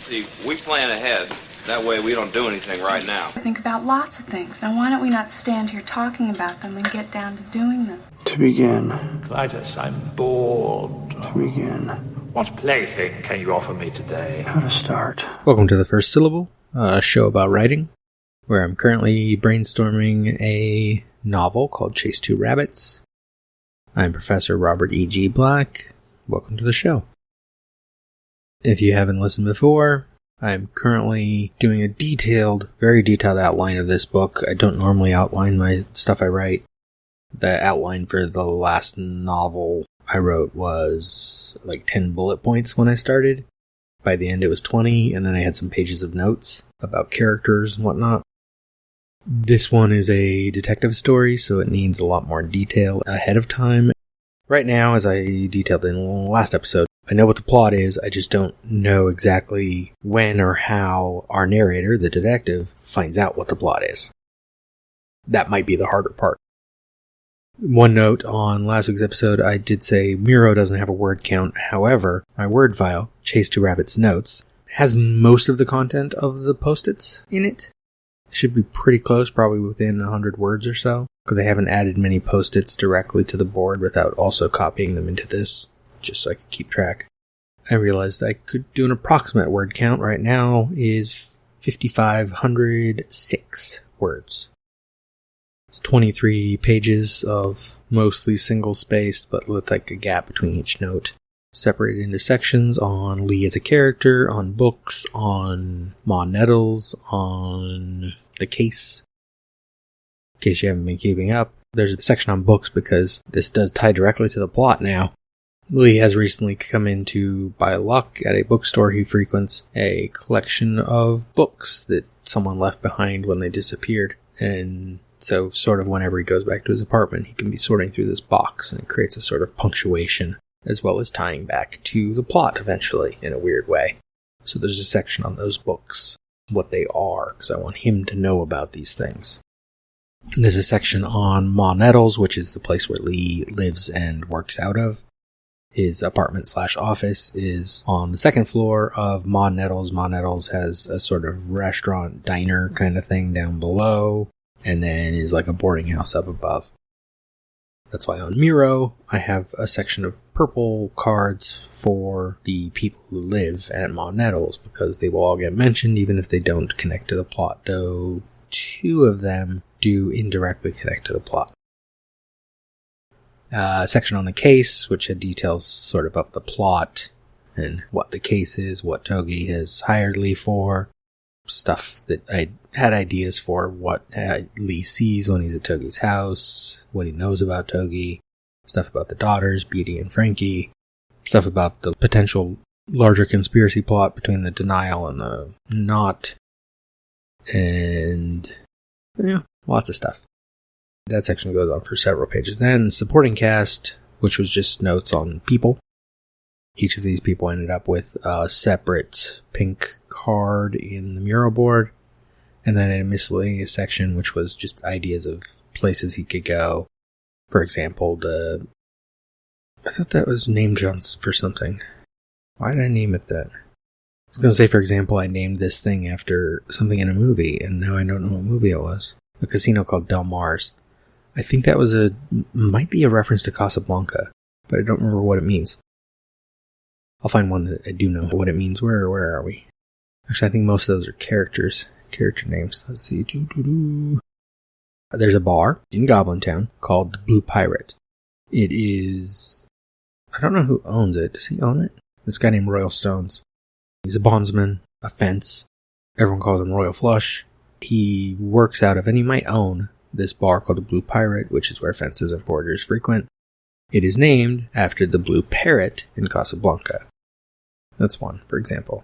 See, we plan ahead. That way we don't do anything right now. I think about lots of things. Now, why don't we not stand here talking about them and get down to doing them? To begin. Clytus, I'm bored. To begin. What plaything can you offer me today? How to start. Welcome to The First Syllable, a show about writing, where I'm currently brainstorming a novel called Chase Two Rabbits. I'm Professor Robert E.G. Black. Welcome to the show. If you haven't listened before, I'm currently doing a very detailed outline of this book. I don't normally outline my stuff I write. The outline for the last novel I wrote was like 10 bullet points when I started. By the end it was 20, and then I had some pages of notes about characters and whatnot. This one is a detective story, so it needs a lot more detail ahead of time. Right now, as I detailed in the last episode, I know what the plot is, I just don't know exactly when or how our narrator, the detective, finds out what the plot is. That might be the harder part. One note on last week's episode, I did say Miro doesn't have a word count. However, my word file, Chase Two Rabbits Notes, has most of the content of the post-its in it. It should be pretty close, probably within 100 words or so, because I haven't added many post-its directly to the board without also copying them into this, just so I could keep track. I realized I could do an approximate word count. Right now is 5,506 words. It's 23 pages of mostly single-spaced, but with like a gap between each note. Separated into sections on Lee as a character, on books, on Ma Nettles, on the case. In case you haven't been keeping up, there's a section on books because this does tie directly to the plot now. Lee has recently come into, by luck, at a bookstore he frequents, a collection of books that someone left behind when they disappeared. And so sort of whenever he goes back to his apartment, he can be sorting through this box, and it creates a sort of punctuation, as well as tying back to the plot eventually, in a weird way. So there's a section on those books, what they are, because I want him to know about these things. And there's a section on Ma Nettles, which is the place where Lee lives and works out of. His apartment/office is on the second floor of Ma Nettles. Ma Nettles has a sort of restaurant, diner kind of thing down below, and then is like a boarding house up above. That's why on Miro, I have a section of purple cards for the people who live at Ma Nettles, because they will all get mentioned even if they don't connect to the plot, though 2 of them do indirectly connect to the plot. A section on the case, which details sort of up the plot and what the case is, what Togi has hired Lee for, stuff that I had ideas for, what Lee sees when he's at Togi's house, what he knows about Togi, stuff about the daughters, Beatty and Frankie, stuff about the potential larger conspiracy plot between the denial and the not, and lots of stuff. That section goes on for several pages. Then supporting cast, which was just notes on people. Each of these people ended up with a separate pink card in the Miro board. And then a miscellaneous section, which was just ideas of places he could go. For example, I thought that was named for something. Why did I name it that? I was going to say, for example, I named this thing after something in a movie, and now I don't know what movie it was. A casino called Del Mar's. I think that might be a reference to Casablanca, but I don't remember what it means. I'll find one that I do know what it means. Where are we? Actually, I think most of those are character names. Let's see. There's a bar in Goblin Town called the Blue Pirate. It is... I don't know who owns it. Does he own it? This guy named Royal Stones. He's a bondsman, a fence. Everyone calls him Royal Flush. He works out of, and he might own this bar called the Blue Pirate, which is where fences and forgers frequent. It is named after the Blue Parrot in Casablanca. That's one, for example.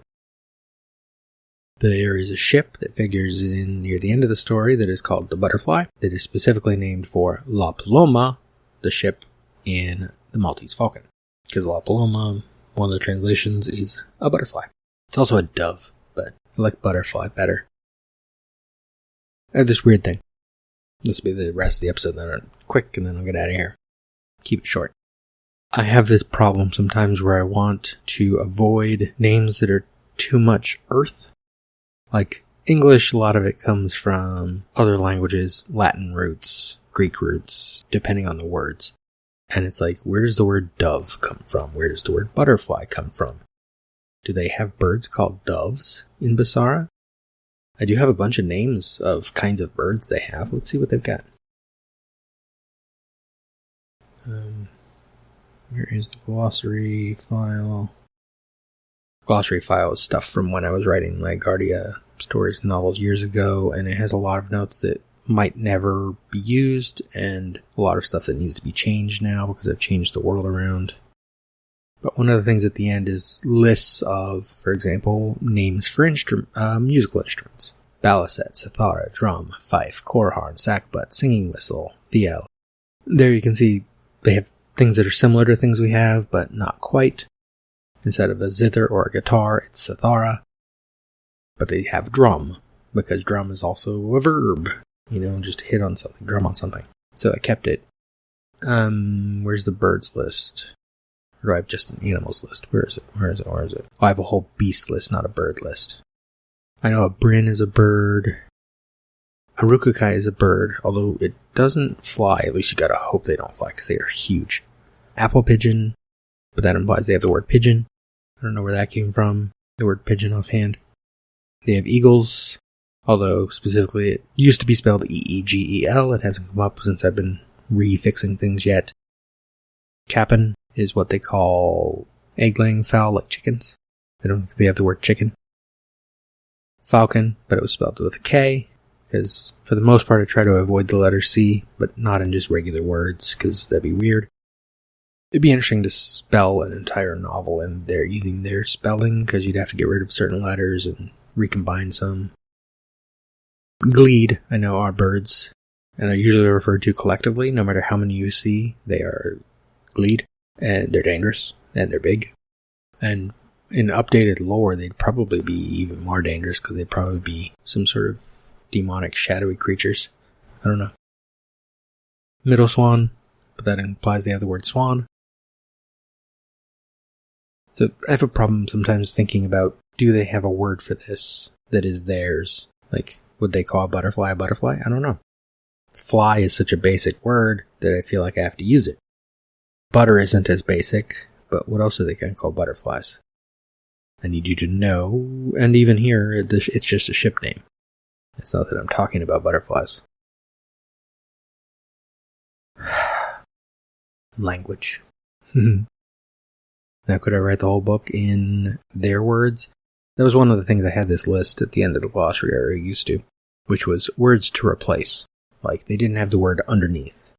There is a ship that figures in near the end of the story that is called the Butterfly, that is specifically named for La Paloma, the ship in the Maltese Falcon. Because La Paloma, one of the translations, is a butterfly. It's also a dove, but I like butterfly better. I have this weird thing. This will be the rest of the episode, then quick, and then I'll get out of here. Keep it short. I have this problem sometimes where I want to avoid names that are too much earth. Like, English, a lot of it comes from other languages, Latin roots, Greek roots, depending on the words. And it's like, where does the word dove come from? Where does the word butterfly come from? Do they have birds called doves in Basara? I do have a bunch of names of kinds of birds they have. Let's see what they've got. Where is the glossary file? Glossary file is stuff from when I was writing my Guardia stories and novels years ago, and it has a lot of notes that might never be used, and a lot of stuff that needs to be changed now because I've changed the world around. But one of the things at the end is lists of, for example, names for musical instruments. Baliset, cithara, drum, fife, korhorn, sackbut, singing whistle, viol. There you can see they have things that are similar to things we have, but not quite. Instead of a zither or a guitar, it's cithara. But they have drum, because drum is also a verb. Just hit on something, drum on something. So I kept it. Where's the birds list? Or do I have just an animals list? Where is it? Oh, I have a whole beast list, not a bird list. I know a brin is a bird. A rukukai is a bird, although it doesn't fly. At least you gotta hope they don't fly, because they are huge. Apple pigeon, but that implies they have the word pigeon. I don't know where that came from, the word pigeon offhand. They have eagles, although specifically it used to be spelled E-E-G-E-L. It hasn't come up since I've been refixing things yet. Capon is what they call egg-laying fowl, like chickens. I don't think they have the word chicken. Falcon, but it was spelled with a K, because for the most part I try to avoid the letter C, but not in just regular words, because that'd be weird. It'd be interesting to spell an entire novel in there using their spelling, because you'd have to get rid of certain letters and recombine some. Gleed, I know, are birds, and they're usually referred to collectively. No matter how many you see, they are gleed, and they're dangerous, and they're big. And in updated lore, they'd probably be even more dangerous, because they'd probably be some sort of demonic, shadowy creatures. I don't know. Middle swan, but that implies they have the word swan. So I have a problem sometimes thinking about, do they have a word for this that is theirs? Like, would they call a butterfly? I don't know. Fly is such a basic word that I feel like I have to use it. Butter isn't as basic, but what else are they going to call butterflies? I need you to know, and even here, it's just a ship name. It's not that I'm talking about butterflies. Language. Now, could I write the whole book in their words? That was one of the things I had this list at the end of the glossary I used to, which was words to replace. Like, they didn't have the word underneath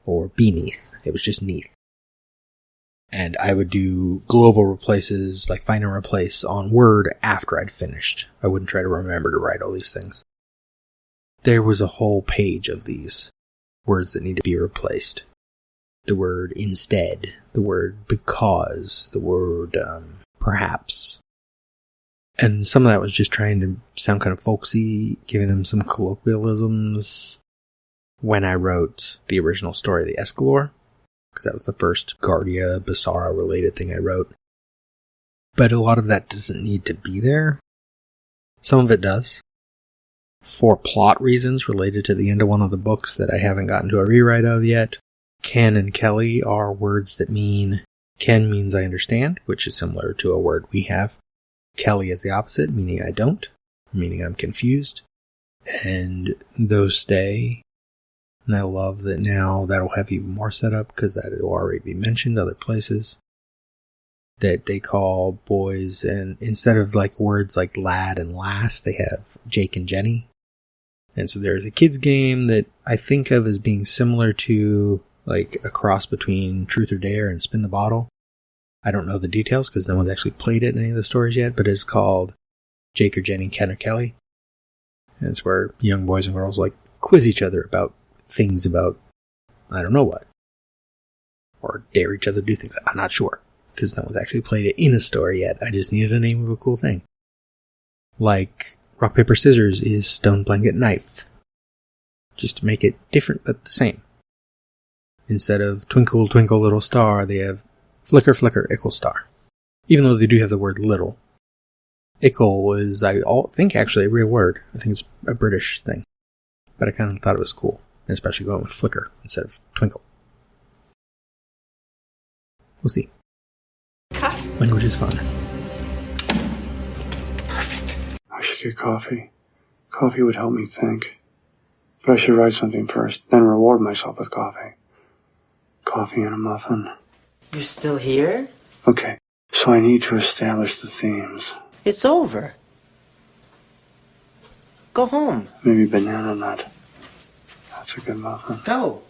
or beneath. It was just neath. And I would do global replaces, like find and replace on Word after I'd finished. I wouldn't try to remember to write all these things. There was a whole page of these words that need to be replaced. The word instead, the word because, the word perhaps. And some of that was just trying to sound kind of folksy, giving them some colloquialisms. When I wrote the original story, The Escalor, because that was the first Guardia Basara related thing I wrote. But a lot of that doesn't need to be there. Some of it does. For plot reasons related to the end of one of the books that I haven't gotten to a rewrite of yet. Ken and Kelly are words that mean, Ken means I understand, which is similar to a word we have. Kelly is the opposite, meaning I don't, meaning I'm confused. And those stay. And I love that now that'll have even more set up, because that will already be mentioned other places. That they call boys, and instead of like words like lad and lass, they have Jake and Jenny. And so there's a kids game that I think of as being similar to like a cross between Truth or Dare and Spin the Bottle. I don't know the details because no one's actually played it in any of the stories yet, but it's called Jake or Jenny, Ken or Kelly. And it's where young boys and girls like quiz each other about things about I don't know what. Or dare each other to do things. I'm not sure, because no one's actually played it in a story yet. I just needed a name of a cool thing. Like Rock, Paper, Scissors is Stone, Blanket, Knife. Just to make it different but the same. Instead of Twinkle, Twinkle, Little Star, they have Flicker, Flicker, Ickle Star. Even though they do have the word little. Ickle is, I think, actually a real word. I think it's a British thing. But I kind of thought it was cool, especially going with flicker instead of twinkle. We'll see. Cut. Language is fun. Perfect. I should get coffee. Coffee would help me think. But I should write something first, then reward myself with coffee. Coffee and a muffin. You still here? Okay, so I need to establish the themes. It's over. Go home. Maybe banana nut. That's a good muffin. Go.